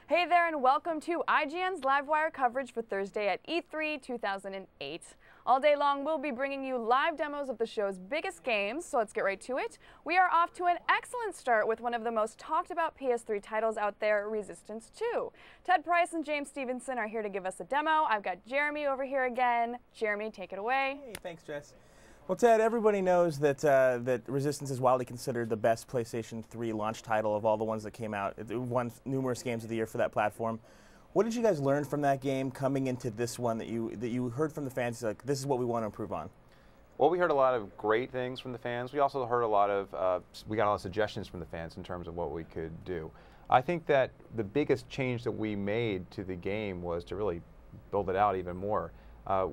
Hey there and welcome to IGN's LiveWire coverage for Thursday at E3 2008. All day long we'll be bringing you live demos of the show's biggest games, so let's get right to it. We are off to an excellent start with one of the most talked about PS3 titles out there, Resistance 2. Ted Price and James Stevenson are here to give us a demo. I've got Jeremy over here again. Jeremy, take it away. Hey, thanks Jess. Well, Ted, everybody knows that that Resistance is widely considered the best PlayStation 3 launch title of all the ones that came out. It won numerous games of the year for that platform. What did you guys learn from that game coming into this one that you heard from the fans? Like, this is what we want to improve on. Well, we heard a lot of great things from the fans. We also heard a lot of we got a lot of suggestions from the fans in terms of what we could do. I think that the biggest change that we made to the game was to really build it out even more.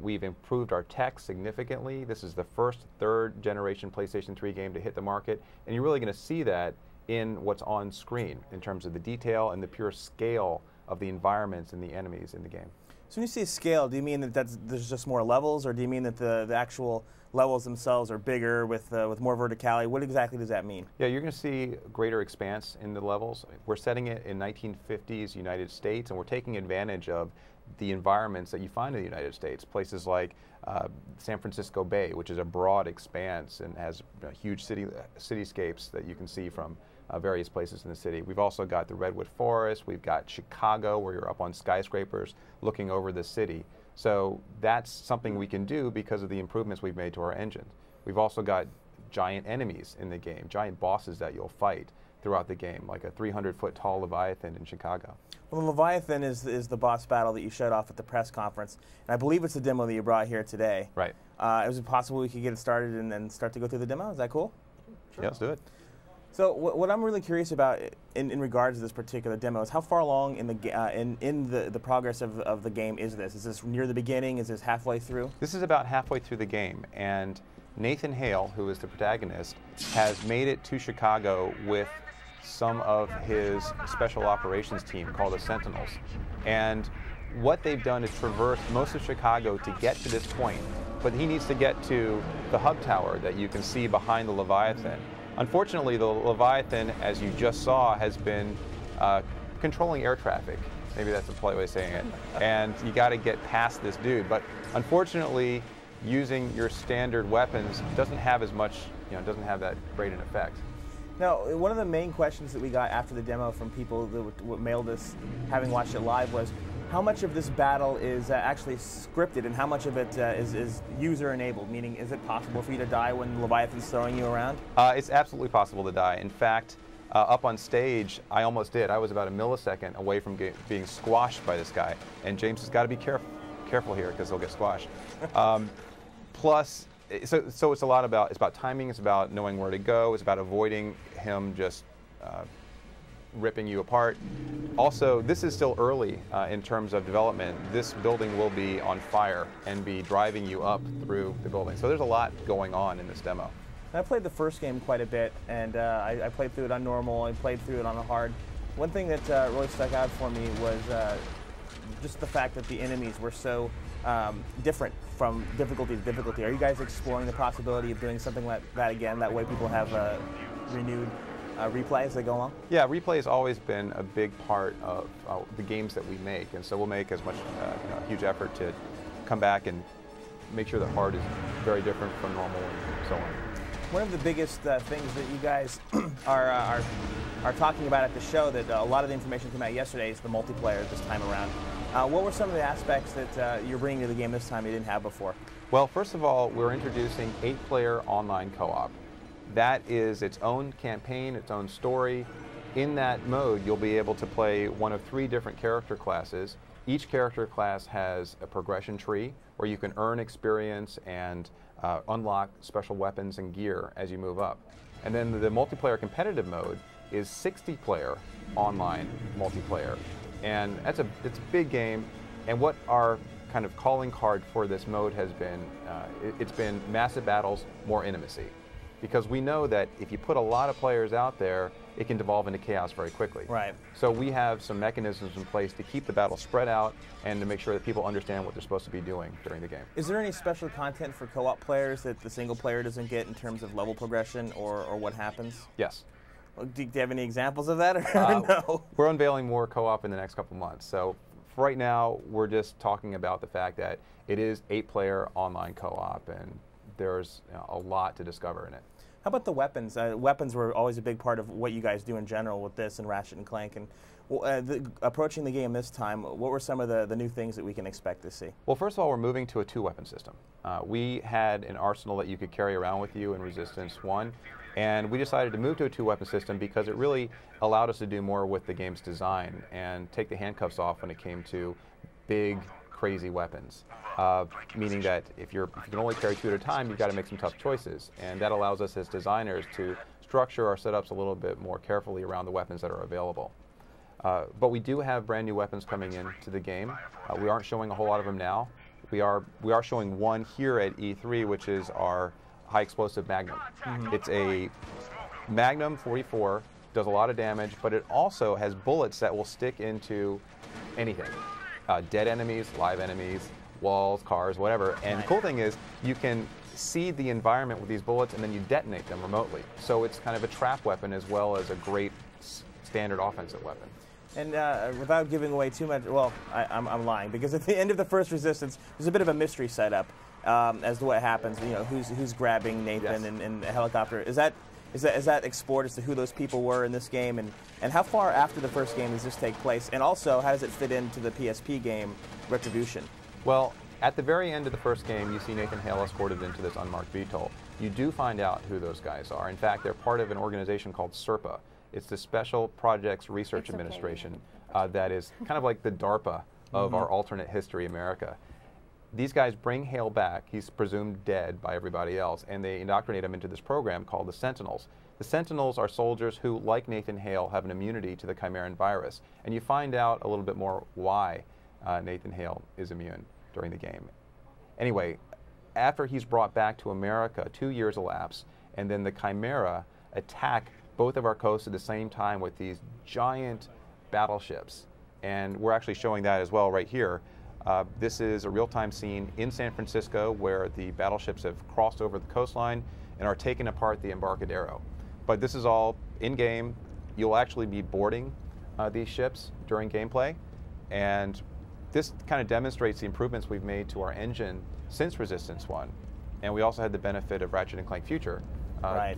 We've improved our tech significantly. This is the first third-generation PlayStation 3 game to hit the market, and you're really going to see that in what's on screen in terms of the detail and the pure scale of the environments and the enemies in the game. So when you say scale, do you mean that there's just more levels, or do you mean that the actual levels themselves are bigger with more verticality? What exactly does that mean? Yeah, you're going to see greater expanse in the levels. We're setting it in 1950s United States, and we're taking advantage of the environments that you find in the United States. Places like San Francisco Bay, which is a broad expanse and has huge cityscapes that you can see from various places in the city. We've also got the Redwood Forest. We've got Chicago, where you're up on skyscrapers looking over the city. So that's something we can do because of the improvements we've made to our engine. We've also got giant enemies in the game, giant bosses that you'll fight throughout the game, like a 300-foot tall Leviathan in Chicago. Well, the Leviathan is the boss battle that you showed off at the press conference, and I believe it's the demo that you brought here today. Right. Is it possible we could get it started and then start to go through the demo? Is that cool? Sure. Yeah, let's do it. So what I'm really curious about in regards to this particular demo is how far along in the progress of the game is this? Is this near the beginning? Is this halfway through? This is about halfway through the game, and Nathan Hale, who is the protagonist, has made it to Chicago with some of his special operations team called the Sentinels. And what they've done is traverse most of Chicago to get to this point, but he needs to get to the hub tower that you can see behind the Leviathan. Unfortunately, the Leviathan, as you just saw, has been controlling air traffic. Maybe that's a polite way of saying it. And you got to get past this dude. But unfortunately, using your standard weapons doesn't have as much, doesn't have that great an effect. Now, one of the main questions that we got after the demo from people that mailed us, having watched it live, was how much of this battle is actually scripted and how much of it is user-enabled? Meaning, is it possible for you to die when Leviathan's throwing you around? It's absolutely possible to die. In fact, up on stage, I almost did. I was about a millisecond away from being squashed by this guy. And James has got to be careful here because he'll get squashed. Plus, so it's a lot about, it's about timing, it's about knowing where to go, it's about avoiding him just ripping you apart. Also, this is still early in terms of development. This building will be on fire and be driving you up through the building. So there's a lot going on in this demo. I played the first game quite a bit, and I played through it on normal, I played through it on the hard. One thing that really stuck out for me was just the fact that the enemies were so different from difficulty to difficulty. Are you guys exploring the possibility of doing something like that again? That way people have renewed replay as they go along? Yeah, replay has always been a big part of the games that we make, and so we'll make as much huge effort to come back and make sure that hard is very different from normal and so on. One of the biggest things that you guys are talking about at the show that a lot of the information came out yesterday is the multiplayer this time around. What were some of the aspects that you're bringing to the game this time you didn't have before? Well, first of all, we're introducing 8-player online co-op. That is its own campaign, its own story. In that mode, you'll be able to play one of 3 different character classes. Each character class has a progression tree where you can earn experience and unlock special weapons and gear as you move up. And then the multiplayer competitive mode is 60-player online multiplayer. And it's a big game. And what our kind of calling card for this mode has been, it's been massive battles, more intimacy. Because we know that if you put a lot of players out there, it can devolve into chaos very quickly. Right. So we have some mechanisms in place to keep the battle spread out and to make sure that people understand what they're supposed to be doing during the game. Is there any special content for co-op players that the single player doesn't get in terms of level progression or what happens? Yes. Do you have any examples of that, or no? We're unveiling more co-op in the next couple months. So for right now, we're just talking about the fact that it is 8-player online co-op, and there's a lot to discover in it. How about the weapons? Weapons were always a big part of what you guys do in general with this and Ratchet and Clank. And approaching the game this time, what were some of the new things that we can expect to see? Well, first of all, we're moving to a 2-weapon system. We had an arsenal that you could carry around with you in Resistance 1, and we decided to move to a 2-weapon system because it really allowed us to do more with the game's design and take the handcuffs off when it came to big, crazy weapons. Meaning that if you can only carry 2 at a time, you've got to make some tough choices, and that allows us as designers to structure our setups a little bit more carefully around the weapons that are available. But we do have brand new weapons coming into the game. We aren't showing a whole lot of them now. We are showing one here at E3, which is our high explosive Magnum. It's a Magnum 44, does a lot of damage, but it also has bullets that will stick into anything. Dead enemies, live enemies, walls, cars, whatever. And the cool thing is you can seed the environment with these bullets and then you detonate them remotely. So it's kind of a trap weapon as well as a great standard offensive weapon. And without giving away too much, well, I'm lying, because at the end of the first Resistance, there's a bit of a mystery setup as to what happens. You know, who's grabbing Nathan in the helicopter. Is that explored as to who those people were in this game, and how far after the first game does this take place? And also, how does it fit into the PSP game Retribution? Well, at the very end of the first game, you see Nathan Hale escorted into this unmarked VTOL. You do find out who those guys are. In fact, they're part of an organization called SERPA. It's the Special Projects Research Administration that is kind of like the DARPA of our alternate history America. These guys bring Hale back. He's presumed dead by everybody else, and they indoctrinate him into this program called the Sentinels. The Sentinels are soldiers who, like Nathan Hale, have an immunity to the Chimeran virus. And you find out a little bit more why Nathan Hale is immune during the game. Anyway, after he's brought back to America, 2 years elapse, and then the Chimera attack both of our coasts at the same time with these giant battleships. And we're actually showing that as well right here. This is a real-time scene in San Francisco where the battleships have crossed over the coastline and are taking apart the Embarcadero. But this is all in-game. You'll actually be boarding these ships during gameplay. And this kind of demonstrates the improvements we've made to our engine since Resistance 1. And we also had the benefit of Ratchet and Clank Future,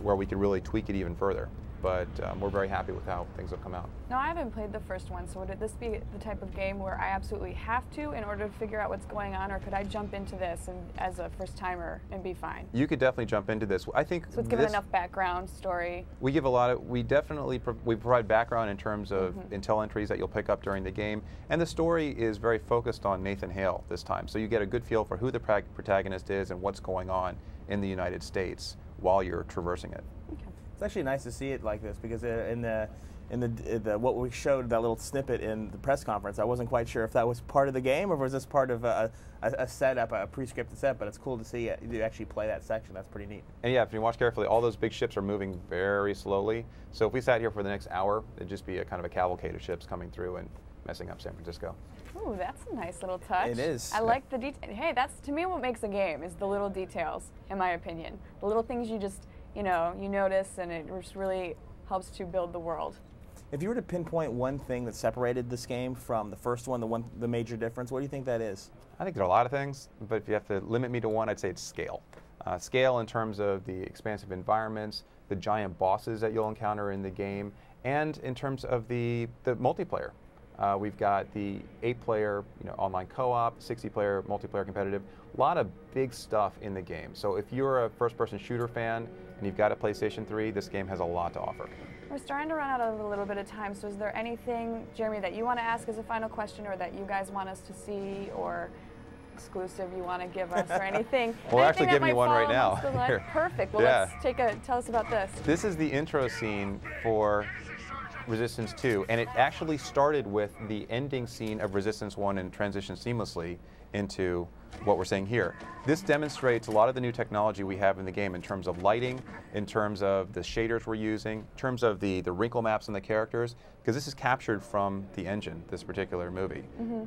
where we could really tweak it even further. But we're very happy with how things have come out. Now, I haven't played the first one, so would this be the type of game where I absolutely have to in order to figure out what's going on, or could I jump into this as a first-timer and be fine? You could definitely jump into this. I think so. It's given enough background story. We give a lot of. We definitely we provide background in terms of intel entries that you'll pick up during the game, and the story is very focused on Nathan Hale this time. So you get a good feel for who the protagonist is and what's going on in the United States while you're traversing it. Okay. It's actually nice to see it like this, because in what we showed, that little snippet in the press conference, I wasn't quite sure if that was part of the game or was this part of a setup, a pre-scripted set. But it's cool to see you actually play that section. That's pretty neat. And yeah, if you watch carefully, all those big ships are moving very slowly. So if we sat here for the next hour, it'd just be a kind of a cavalcade of ships coming through and messing up San Francisco. Ooh, that's a nice little touch. It is. I like the detail. Hey, that's to me what makes a game, is the little details, in my opinion. The little things you just, you notice, and it just really helps to build the world. If you were to pinpoint one thing that separated this game from the first one, the major difference, what do you think that is? I think there are a lot of things, but if you have to limit me to one, I'd say it's scale. Scale in terms of the expansive environments, the giant bosses that you'll encounter in the game, and in terms of the multiplayer. We've got the 8-player online co-op, 60-player multiplayer competitive, a lot of big stuff in the game. So if you're a first-person shooter fan and you've got a PlayStation 3, this game has a lot to offer. We're starting to run out of a little bit of time, so is there anything, Jeremy, that you want to ask as a final question, or that you guys want us to see, or exclusive you want to give us, or anything? We're actually giving you one right now. Perfect. Well, let's tell us about this. This is the intro scene for Resistance 2, and it actually started with the ending scene of Resistance 1 and transitioned seamlessly into what we're saying here. This demonstrates a lot of the new technology we have in the game in terms of lighting, in terms of the shaders we're using, in terms of the wrinkle maps and the characters, because this is captured from the engine, this particular movie.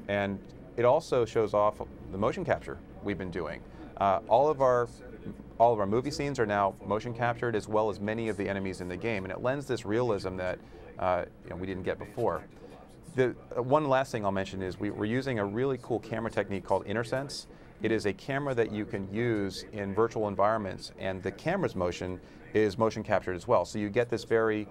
And it also shows off the motion capture we've been doing. All of our all of our movie scenes are now motion captured, as well as many of the enemies in the game, and it lends this realism that we didn't get before. The one last thing I'll mention is we're using a really cool camera technique called InterSense. It is a camera that you can use in virtual environments, and the camera's motion is motion captured as well. So you get this very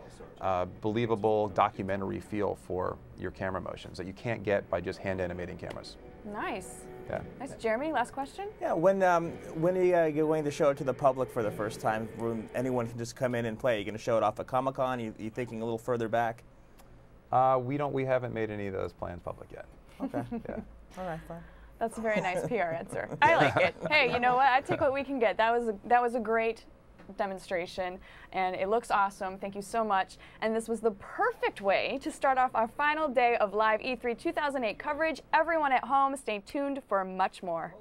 believable documentary feel for your camera motions that you can't get by just hand animating cameras. Nice. Yeah. Nice. Jeremy, last question? Yeah, when are you going to show it to the public for the first time? When anyone can just come in and play? Are you going to show it off at Comic-Con? You thinking a little further back? We haven't made any of those plans public yet. Okay. Yeah. All right, fine. That's a very nice PR answer. I like it. Hey, you know what? I take what we can get. That was a great demonstration, and it looks awesome. Thank you so much. And this was the perfect way to start off our final day of live E3 2008 coverage. Everyone at home, stay tuned for much more.